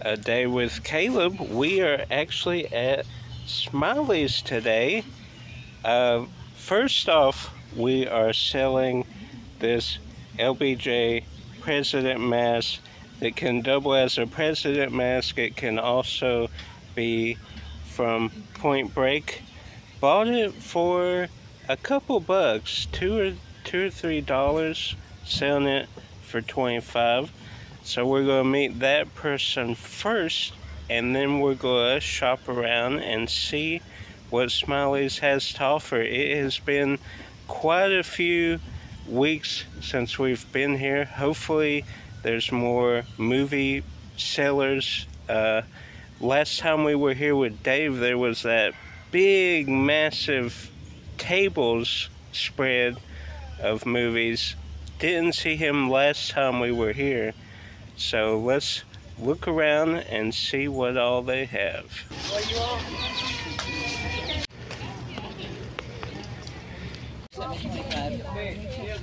A Day with Caleb. We are actually at Smiley's today. First off, we are selling this LBJ president mask that can double as a president mask. It can also be from Point Break. Bought it for a couple bucks, two or $3, selling it for 25. So we're going to meet that person first, and then we're going to shop around and see what Smiley's has to offer. It has been quite a few weeks since we've been here. Hopefully there's more movie sellers. Last time we were here with Dave, there was that big, massive tables spread of movies. Didn't see him last time we were here. So let's look around and see what all they have.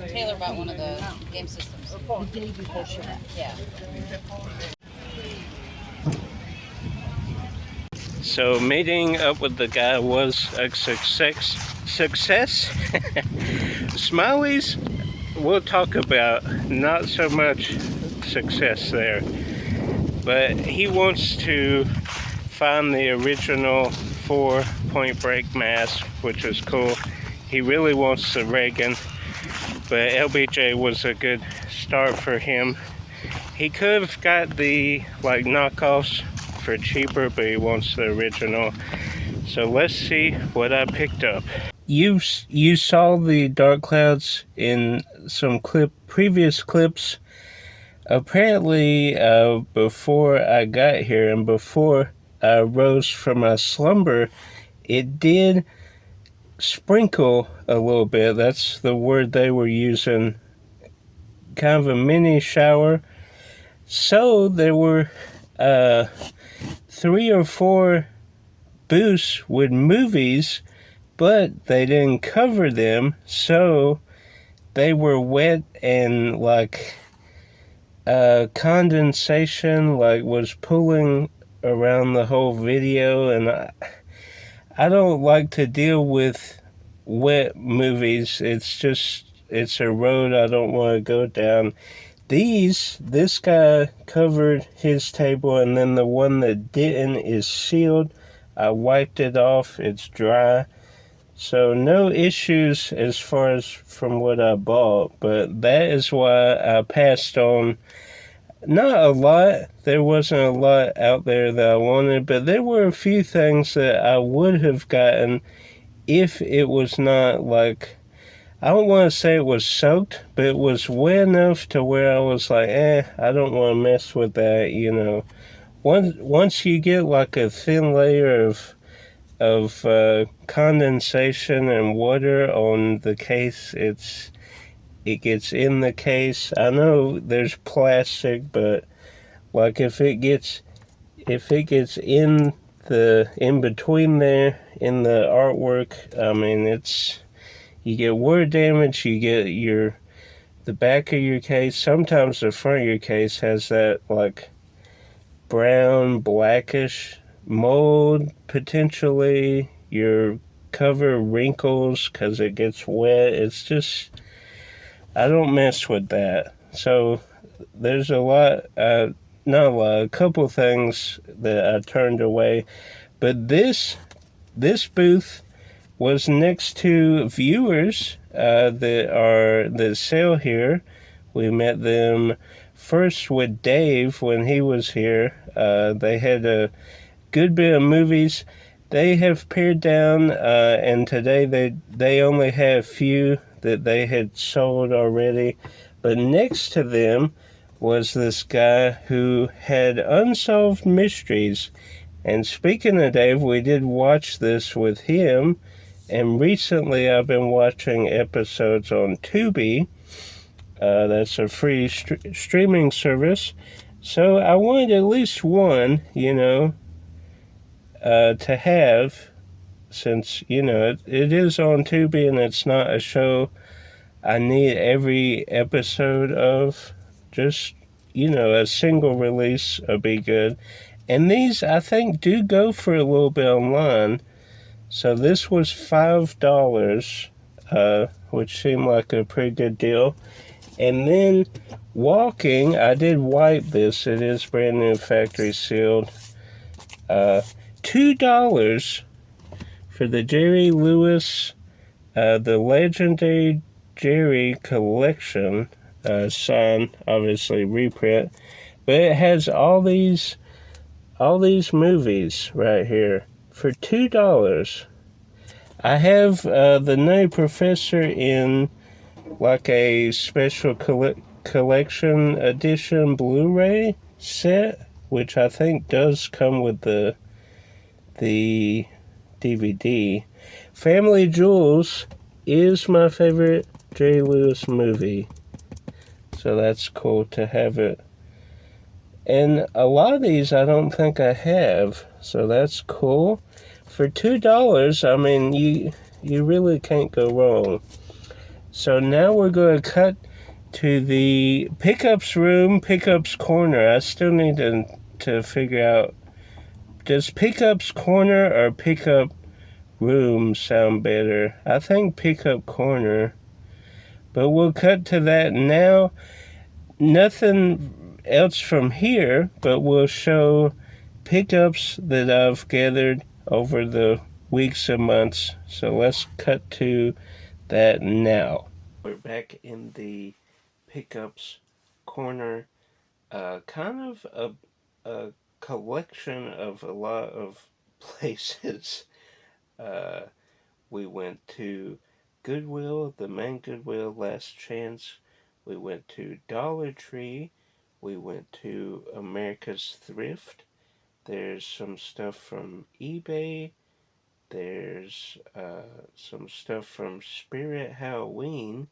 Taylor bought one of the game systems. The day before she left. Yeah. So meeting up with the guy was a success. Smiley's, we'll talk about, not so much success there. But he wants to find the original 4 Point Break mask, which is cool. He really wants the Reagan, but LBJ was a good start for him. He could have got the knockoffs for cheaper, but he wants the original. So let's see what I picked up. You saw the dark clouds in some previous clips. Apparently, before I got here and before I rose from my slumber, it did sprinkle a little bit. That's the word they were using. Kind of a mini shower. So there were 3 or 4 booths with movies, but they didn't cover them, so they were wet and condensation was pulling around the whole video, and I don't like to deal with wet movies. It's a road I don't want to go down. This guy covered his table, and then the one that didn't is sealed. I wiped it off. It's dry. So no issues as far as from what I bought, but that is why I passed on. Not a lot. There wasn't a lot out there that I wanted, but there were a few things that I would have gotten if it was not I don't want to say it was soaked, but it was wet enough to where I was I don't want to mess with that, Once you get a thin layer of condensation and water on the case, it gets in the case. I know there's plastic, but if it gets in between there in the artwork, I mean you get word damage, you get the back of your case. Sometimes the front of your case has that brown, blackish mold, potentially. Your cover wrinkles because it gets wet. It's just, I don't mess with that. So there's a couple things that I turned away. But this booth was next to viewers that sell here. We met them first with Dave when he was here. They had a good bit of movies. They have pared down, and today they only have a few that they had sold already. But next to them was this guy who had Unsolved Mysteries. And speaking of Dave, we did watch this with him. And recently I've been watching episodes on Tubi. That's a free streaming service. So I wanted at least one, to have, since, it is on Tubi and it's not a show I need every episode of. Just a single release would be good. And these, I think, do go for a little bit online. So this was $5, which seemed like a pretty good deal. And then walking, I did wipe this. It is brand new, factory sealed. $2 for the Jerry Lewis, the Legendary Jerry Collection, signed, obviously reprint. But it has all these movies right here for $2. I have the new Professor in like a special collection edition Blu-ray set, which I think does come with the DVD. Family Jewels is my favorite Jerry Lewis movie, so that's cool to have it. And a lot of these I don't think I have, so that's cool. For $2, I mean, you really can't go wrong. So now we're going to cut to the pickups room, pickups corner. I still need to figure out, does pickups corner or pickup room sound better? I think pickup corner. But we'll cut to that now. Nothing else from here, but we'll show pickups that I've gathered over the weeks and months. So let's cut to that now. We're back in the pickups corner. Kind of a collection of a lot of places. Uh, we went to Goodwill, the main Goodwill, Last Chance. We went to Dollar Tree. We went to America's Thrift. There's some stuff from eBay. There's some stuff from Spirit Halloween.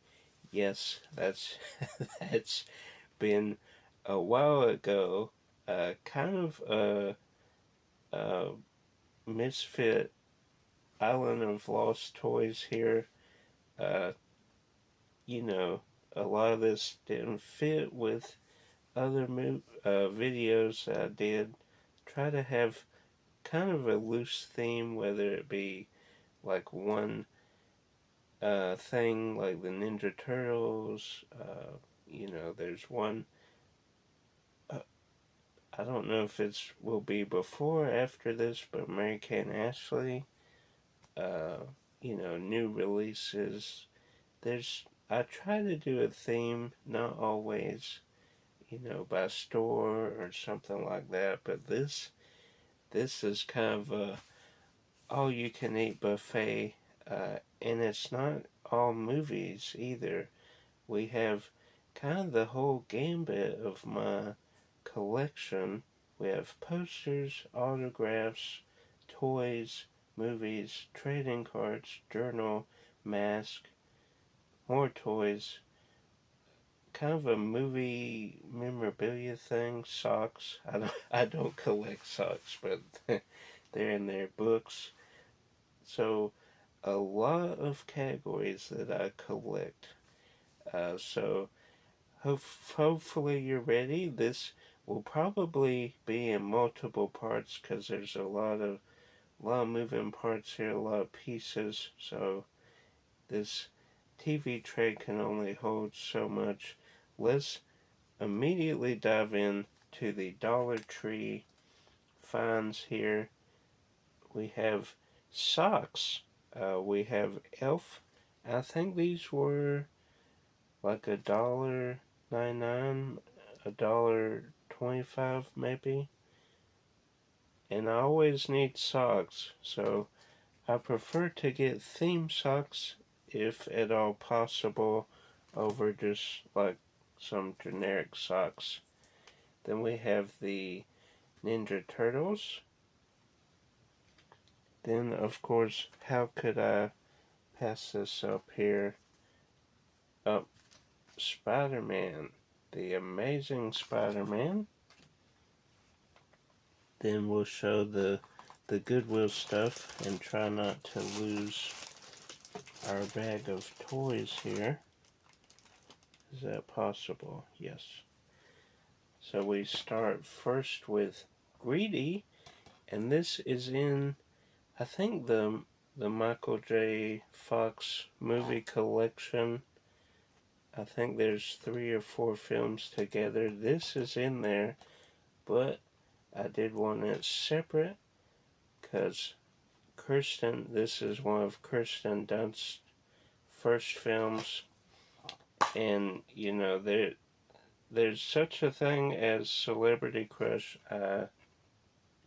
Yes, that's been a while ago. Kind of a misfit island of lost toys here. Uh, a lot of this didn't fit with other videos I did. Try to have kind of a loose theme, whether it be like one thing like the Ninja Turtles. There's one. Uh, I don't know if it's will be before or after this, but Mary Kay and Ashley. Uh, New releases. I try to do a theme, not always, by store or something like that. But this is kind of a all you can eat buffet, and it's not all movies either. We have kind of the whole gambit of my collection. We have posters, autographs, toys, movies, trading cards, journal, mask, more toys, kind of a movie memorabilia thing, socks. I don't collect socks, but they're in their books. So a lot of categories that I collect. So hopefully you're ready. This will probably be in multiple parts because there's a lot of moving parts here, a lot of pieces. So this TV tray can only hold so much. Let's immediately dive in to the Dollar Tree finds here. We have socks. We have Elf. I think these were like $1.99, $1.25 maybe. And I always need socks, so I prefer to get theme socks if at all possible over just like some generic socks. Then we have the Ninja Turtles. Then, of course, how could I pass this up here? Up, Spider-Man. The Amazing Spider-Man. Then we'll show the Goodwill stuff and try not to lose our bag of toys here. Is that possible? Yes. So we start first with Greedy, and this is in, I think, the Michael J. Fox movie collection. I think there's 3 or 4 films together. This is in there, but I did want it separate because this is one of Kirsten Dunst's first films, and there's such a thing as celebrity crush.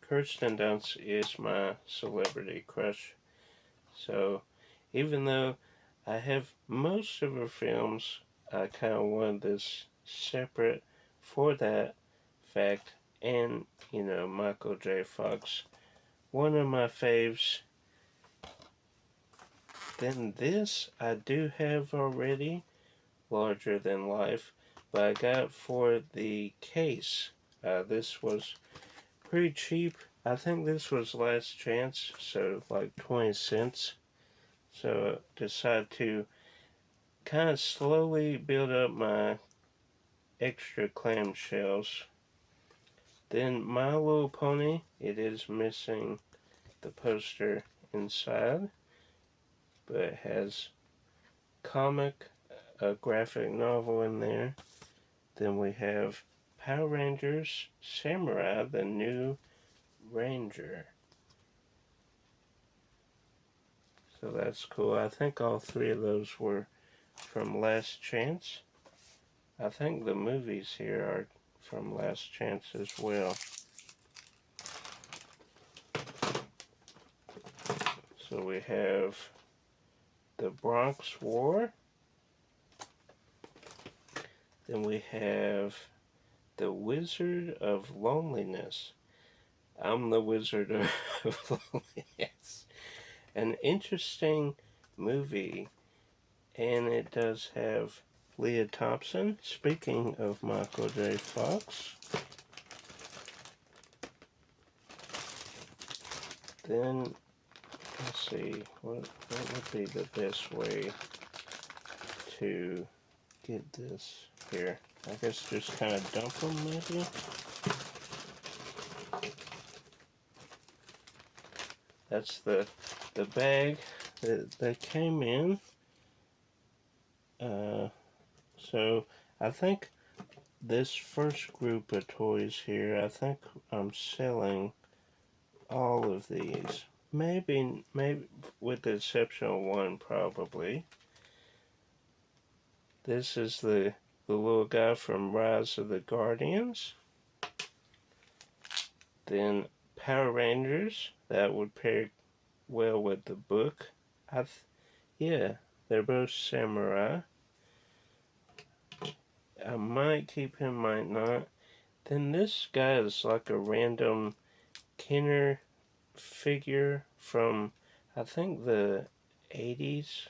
Kirsten Dunst is my celebrity crush. So even though I have most of her films, I kind of wanted this separate for that fact. And, Michael J. Fox, one of my faves. Then this I do have already, Larger Than Life, but I got for the case. This was pretty cheap. I think this was last chance, so like 20 cents. So I decided to kind of slowly build up my extra clamshells. Then My Little Pony, it is missing the poster inside, but it has a graphic novel in there. Then we have Power Rangers Samurai, the New Ranger. So that's cool. I think all 3 of those were from Last Chance. I think the movies here are from Last Chance as well. So we have the Bronx War. Then we have the Wizard of Loneliness. I'm the Wizard of Loneliness. An interesting movie, and it does have Leah Thompson. Speaking of Michael J. Fox, then let's see what would be the best way to get this here. I guess just kind of dump them maybe. That's the bag that came in. So I think this first group of toys here, I think I'm selling all of these. Maybe with the exception of one, probably. This is the little guy from Rise of the Guardians. Then Power Rangers, that would pair well with the book. Yeah, they're both samurai. I might keep him, might not. Then this guy is like a random Kenner figure from, I think, the 80s.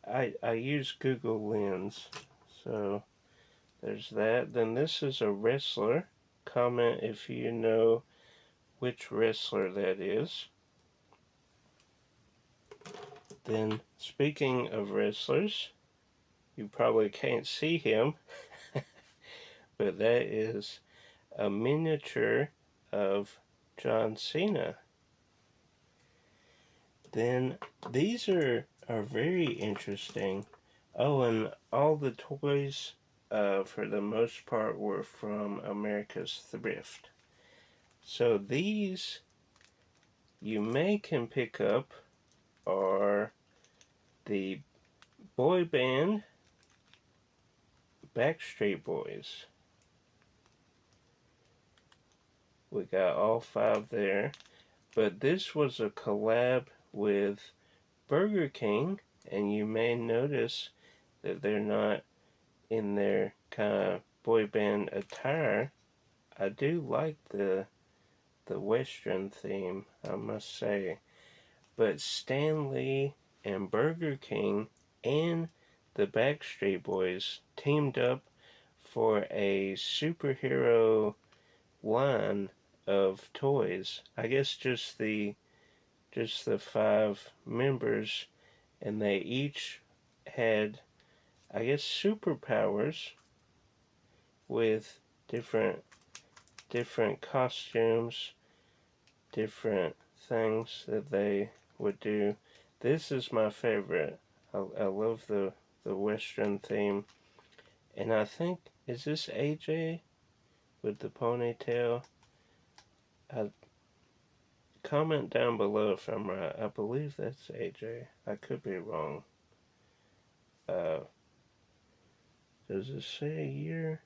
I use Google Lens, so there's that. Then this is a wrestler. Comment if you know which wrestler that is. Then, speaking of wrestlers, you probably can't see him, but that is a miniature of John Cena. Then these are very interesting. Oh, and all the toys, for the most part, were from America's Thrift. So these you can pick up are the boy band Backstreet Boys. We got all 5 there. But this was a collab with Burger King, and you may notice that they're not in their kind of boy band attire. I do like the Western theme, I must say. But Stan Lee and Burger King and the Backstreet Boys teamed up for a superhero line of toys. I guess just the 5 members, and they each had, I guess, superpowers with different costumes, different things that they would do. This is my favorite. I love the Western theme. And I think, is this AJ with the ponytail? Comment down below if I'm right. I believe that's AJ. I could be wrong. Does it say a year?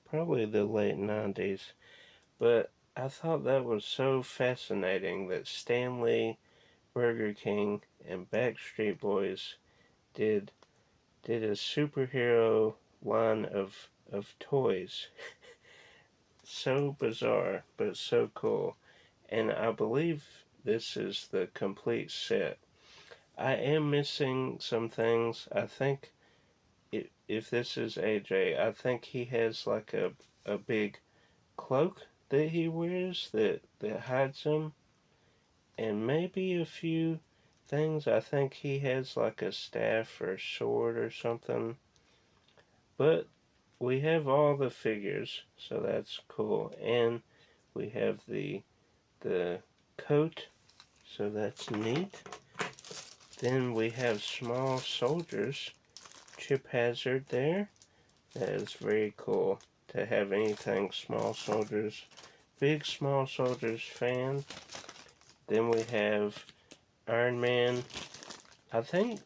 Probably the late 90s. But I thought that was so fascinating that Stanley, Burger King, and Backstreet Boys did a superhero line of toys. So bizarre, but so cool. And I believe this is the complete set. I am missing some things. I think if this is AJ, I think he has like a big cloak that he wears that hides him, and maybe a few things. I think he has like a staff or sword or something. But we have all the figures, so that's cool. And we have the coat, so that's neat. Then we have small soldiers. Chip Hazard there. That is very cool to have anything small soldiers. Big small soldiers fan. Then we have Iron Man. I think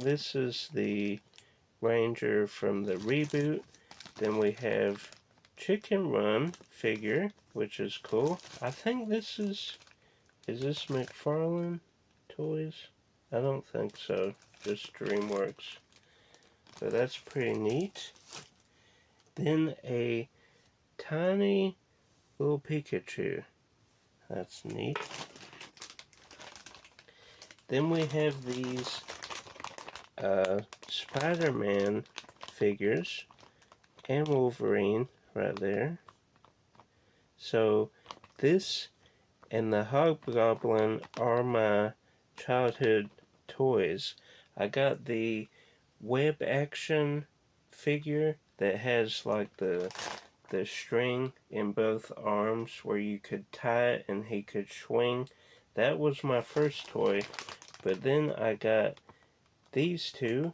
this is the Ranger from the reboot. Then we have Chicken Run figure, which is cool. I think this is this McFarlane Toys? I don't think so. Just DreamWorks. So that's pretty neat. Then a tiny little Pikachu. That's neat. Then we have these Spider-Man figures and Wolverine right there. So this and the Hobgoblin are my childhood toys. I got the web action figure that has like the string in both arms where you could tie it and he could swing. That was my first toy. But then I got these two,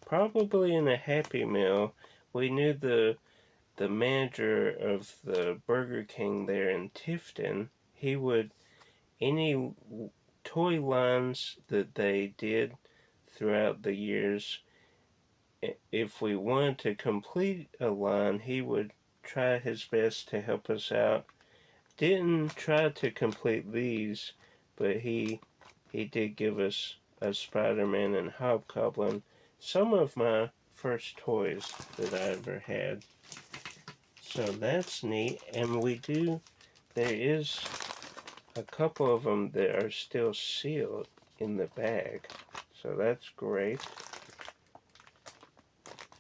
probably in a Happy Meal. We knew the manager of the Burger King there in Tifton. He would, any toy lines that they did throughout the years, if we wanted to complete a line, he would try his best to help us out. Didn't try to complete these, but he did give us a Spider-Man and Hobgoblin. Some of my first toys that I ever had. So that's neat. And there is a couple of them that are still sealed in the bag. So that's great.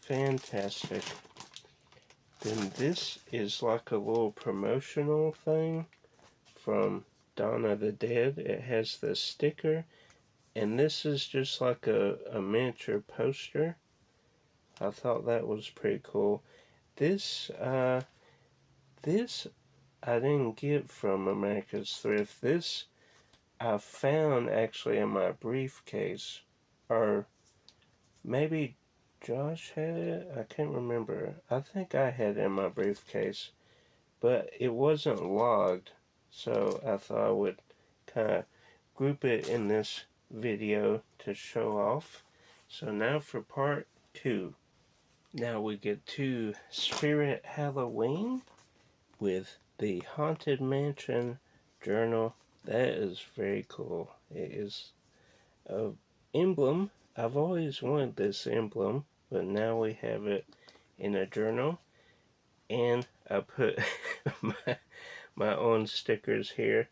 Fantastic. Then this is like a little promotional thing from Dawn of the Dead. It has the sticker, and this is just like a miniature poster. I thought that was pretty cool. This I didn't get from America's Thrift. This I found actually in my briefcase, or maybe Josh had it. I can't remember. I think I had it in my briefcase, but it wasn't logged, so I thought I would kind of group it in this video to show off. So now for part 2. Now we get to Spirit Halloween with the Haunted Mansion journal. That is very cool. It is an emblem. I've always wanted this emblem, but now we have it in a journal. And I put my own stickers here.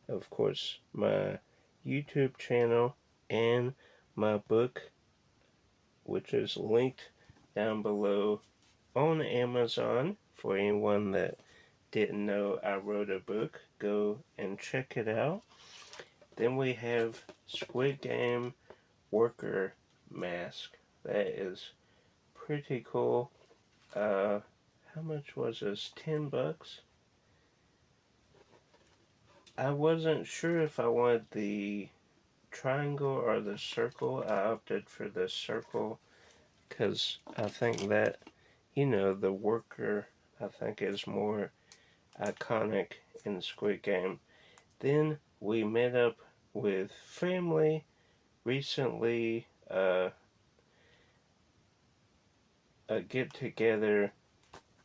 Of course, my YouTube channel and my book, which is linked down below on Amazon. For anyone that didn't know I wrote a book, go and check it out. Then we have Squid Game worker mask. That is pretty cool. How much was this? $10? I wasn't sure if I wanted the triangle or the circle. I opted for the circle because I think that, the worker, I think is more iconic in Squid Game. Then we met up with family recently, a get together,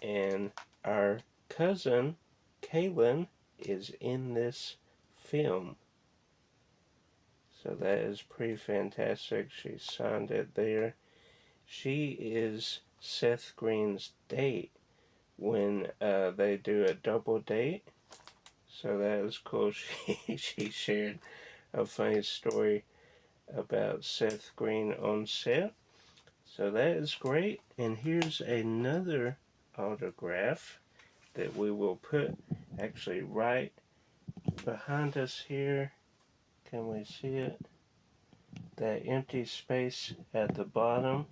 and our cousin Kaylin is in this film. So that is pretty fantastic. She signed it there. She is Seth Green's date when they do a double date. So that is cool. She shared a funny story about Seth Green on set. So that is great. And here's another autograph that we will put actually right behind us here. Can we see it? That empty space at the bottom.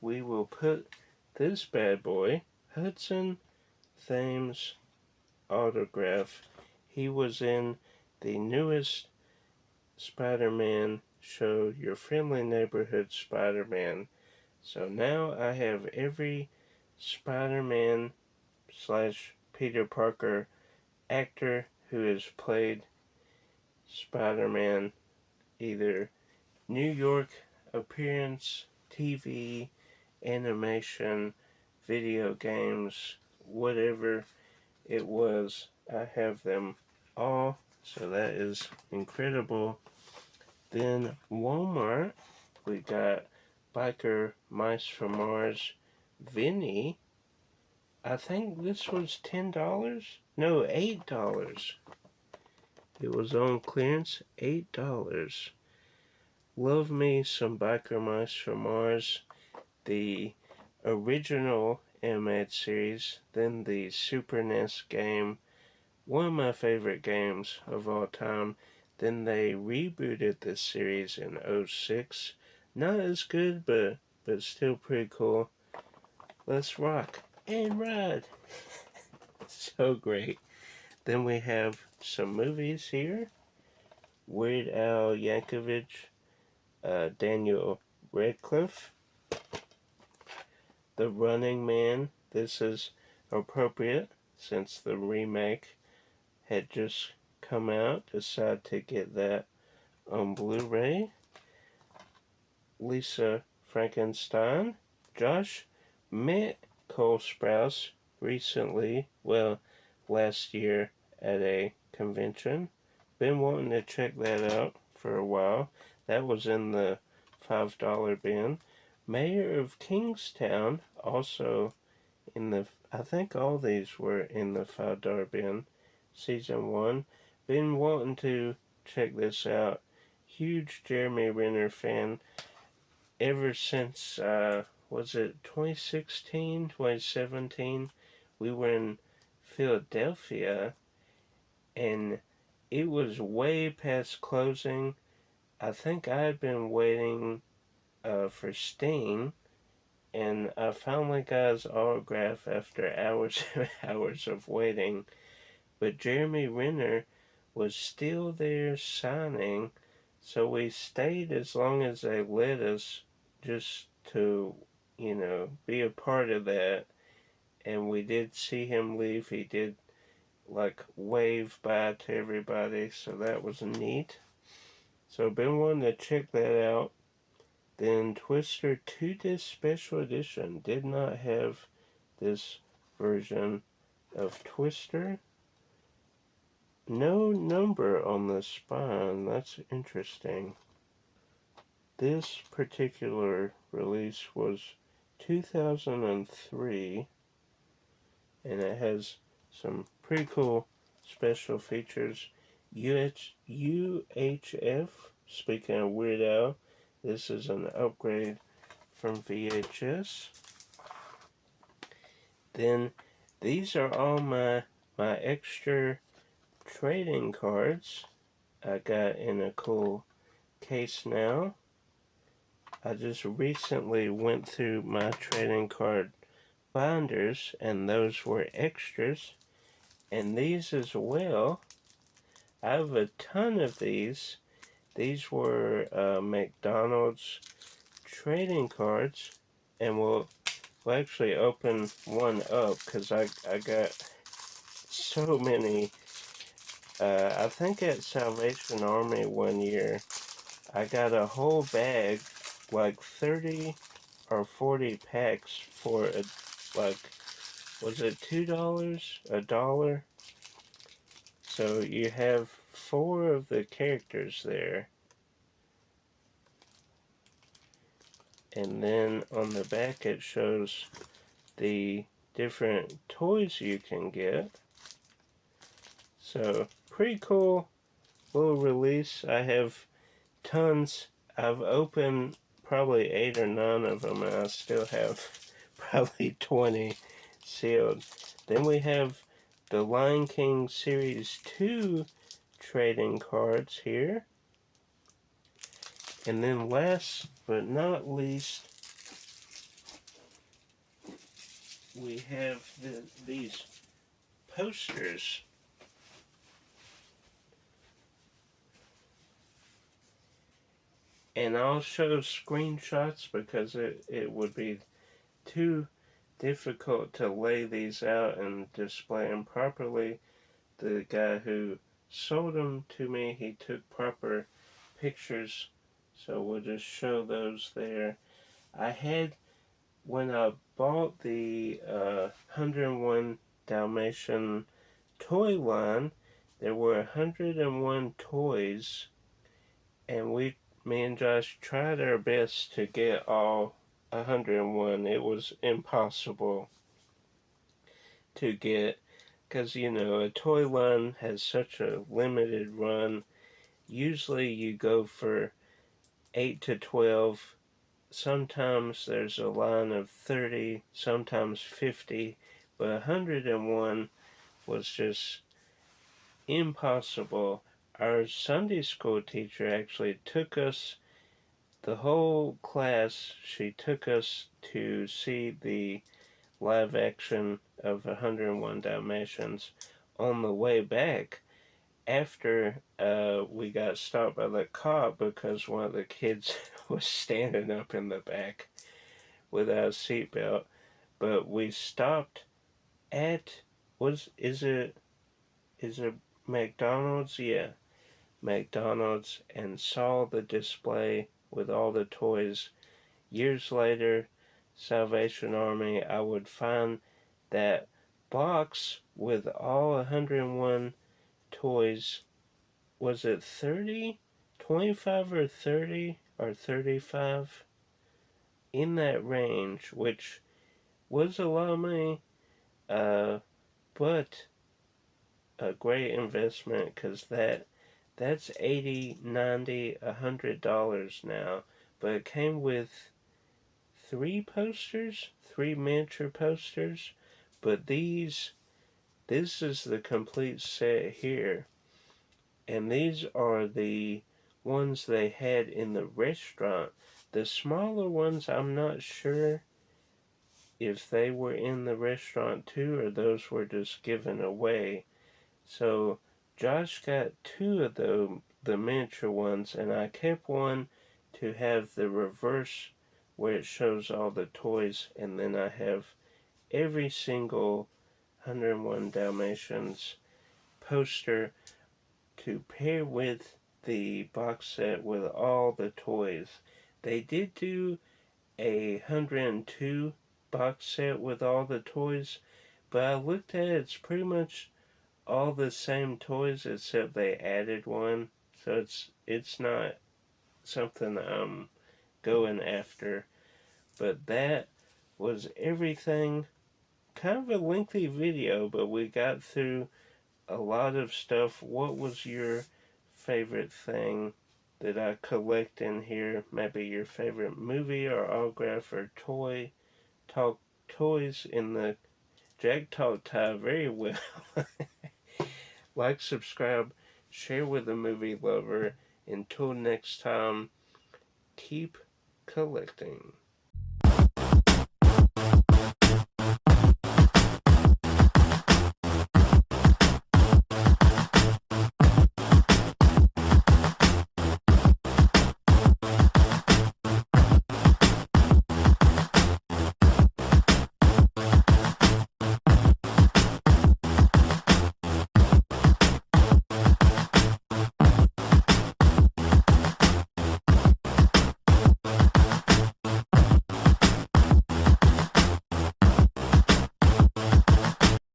We will put this bad boy, Hudson Thames autograph. He was in the newest Spider-Man show, Your Friendly Neighborhood Spider-Man. So now I have every Spider-Man slash Peter Parker actor who has played Spider-Man, either New York appearance, TV, animation, video games, whatever it was. I have them all, so that is incredible. Then Walmart, we got Biker Mice from Mars, Vinny. I think this was $10. No, $8. It was on clearance, $8. Love me some Biker Mice from Mars, the original animated series, then the Super NES game, one of my favorite games of all time. Then they rebooted this series in 06. Not as good, but still pretty cool. Let's rock and ride. So great. Then we have some movies here. Weird Al Yankovic, Daniel Radcliffe, The Running Man. This is appropriate since the remake had just come out. Decided to get that on Blu-ray. Lisa Frankenstein. Josh met Cole Sprouse recently, well, last year at a convention. Been wanting to check that out for a while. That was in the $5 bin. Mayor of Kingstown, also in the, I think all these were in the $5 bin. Season 1. Been wanting to check this out. Huge Jeremy Renner fan ever since, was it 2016, 2017? We were in Philadelphia, and it was way past closing. I think I had been waiting for Sting, and I finally got his autograph after hours and hours of waiting. But Jeremy Renner was still there signing, so we stayed as long as they let us, just to, be a part of that. And we did see him leave. He did, like, wave bye to everybody, so that was neat. So I've been wanting to check that out. Then Twister 2-disc special edition. Did not have this version of Twister. No number on the spine. That's interesting. This particular release was 2003, and it has some pretty cool special features. UHF, speaking of Weird Al, this is an upgrade from VHS. Then these are all my extra trading cards I got in a cool case now. I just recently went through my trading card binders, and those were extras. And these as well. I have a ton of these. These were McDonald's trading cards, and we'll actually open one up because I got so many. I think at Salvation Army one year, I got a whole bag, like 30 or 40 packs for like, was it $2? $1? So you have 4 of the characters there. And then on the back it shows the different toys you can get. So pretty cool little release. I have tons. I've opened probably 8 or 9 of them, and I still have probably 20 sealed. Then we have the Lion King Series 2 trading cards here. And then last but not least, we have these posters. And I'll show screenshots because it would be too difficult to lay these out and display them properly. The guy who sold them to me, he took proper pictures, so we'll just show those there. I had, when I bought the 101 Dalmatian toy line, there were 101 toys, and me and Josh tried our best to get all 101. It was impossible to get because, a toy line has such a limited run. Usually you go for 8 to 12. Sometimes there's a line of 30, sometimes 50, but 101 was just impossible. Our Sunday school teacher actually took us, the whole class, she took us to see the live action of 101 Dalmatians on the way back after we got stopped by the cop because one of the kids was standing up in the back without a seatbelt. But we stopped at, is it McDonald's? Yeah, McDonald's, and saw the display with all the toys. Years later, Salvation Army, I would find that box with all 101 toys. Was it 30? 25 or 30 or 35? In that range, which was a lot of money, but a great investment because that's 80, 90, $100 now. But it came with 3 miniature posters. But this is the complete set here. And these are the ones they had in the restaurant. The smaller ones, I'm not sure if they were in the restaurant too or those were just given away. So Josh got 2 of the miniature ones, and I kept one to have the reverse where it shows all the toys, and then I have every single 101 Dalmatians poster to pair with the box set with all the toys. They did do a 102 box set with all the toys, but I looked at it, it's pretty much all the same toys except they added one, so it's not something I'm going after. But that was everything. Kind of a lengthy video, but we got through a lot of stuff. What was your favorite thing that I collect in here? Maybe your favorite movie or autograph or toy? Talk toys in the Jack talk tie very well. Like, subscribe, share with a movie lover. Until next time, keep collecting.